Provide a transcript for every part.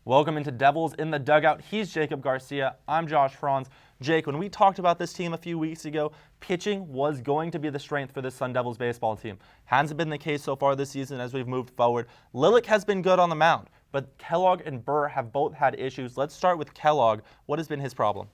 Welcome into Devils in the Dugout. He's Jacob Garcia. I'm Josh Franz. Jake, when we talked about this team a few weeks ago, pitching was going to be the strength for this Sun Devils baseball team. Hasn't been the case so far this season as we've moved forward. Lilich has been good on the mound, but Kellogg and Burr have both had issues. Let's start with Kellogg. What has been his problem?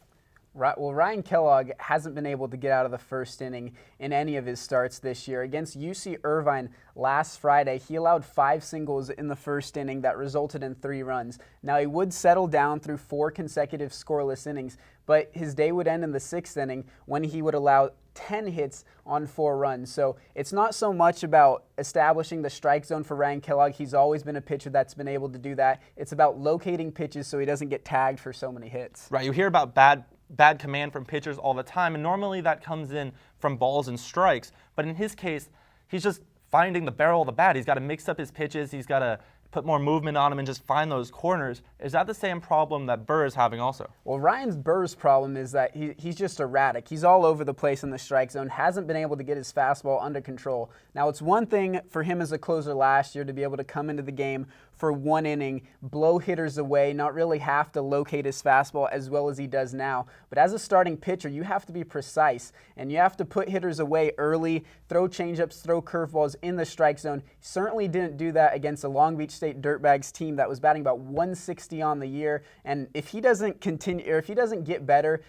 Well, Ryan Kellogg hasn't been able to get out of the first inning in any of his starts this year. Against UC Irvine last Friday, he allowed 5 singles in the first inning that resulted in 3 runs. Now, he would settle down through 4 consecutive scoreless innings, but his day would end in the 6th inning when he would allow 10 hits on 4 runs. So it's not so much about establishing the strike zone for Ryan Kellogg. He's always been a pitcher that's been able to do that. It's about locating pitches so he doesn't get tagged for so many hits. Right, you hear about bad command from pitchers all the time, and normally that comes in from balls and strikes, but in his case, he's just finding the barrel of the bat. He's got to mix up his pitches, he's got to put more movement on him and just find those corners. Is that the same problem that Burr is having also? Well, Burr's problem is that he's just erratic. He's all over the place in the strike zone, hasn't been able to get his fastball under control. Now, it's one thing for him as a closer last year to be able to come into the game for 1 inning, blow hitters away, not really have to locate his fastball as well as he does now. But as a starting pitcher, you have to be precise, and you have to put hitters away early, throw changeups, throw curveballs in the strike zone. He certainly didn't do that against a Long Beach State Dirtbags team that was batting about 160 on the year. And if he doesn't continue, or if he doesn't get better,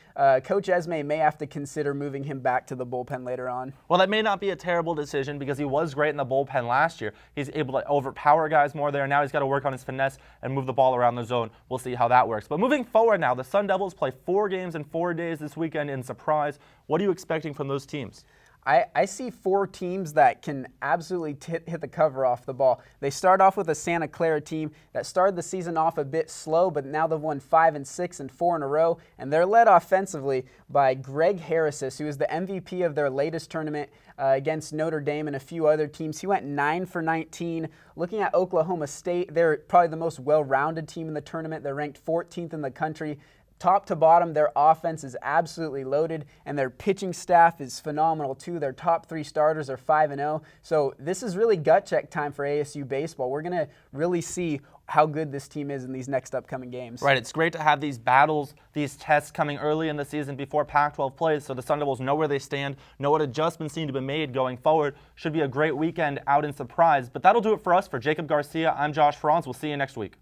Coach Esme may have to consider moving him back to the bullpen later on. Well, that may not be a terrible decision because he was great in the bullpen last year. He's able to overpower guys more there. Now he's got to work on his finesse and move the ball around the zone. We'll see how that works. But moving forward now, the Sun Devils play 4 games in 4 days this weekend in Surprise. What are you expecting from those teams? I see 4 teams that can absolutely hit the cover off the ball. They start off with a Santa Clara team that started the season off a bit slow, but now they've won 5 and 6 and 4 in a row, and they're led offensively by Greg Harrisis, who is the MVP of their latest tournament against Notre Dame and a few other teams. He went 9 for 19. Looking at Oklahoma State, they're probably the most well-rounded team in the tournament. They're ranked 14th in the country. Top to bottom, their offense is absolutely loaded, and their pitching staff is phenomenal too. Their top 3 starters are 5-0. So this is really gut check time for ASU baseball. We're going to really see how good this team is in these next upcoming games. Right, it's great to have these battles, these tests coming early in the season before Pac-12 plays, so the Sun Devils know where they stand, know what adjustments need to be made going forward. Should be a great weekend out in Surprise. But that'll do it for us. For Jacob Garcia, I'm Josh Franz. We'll see you next week.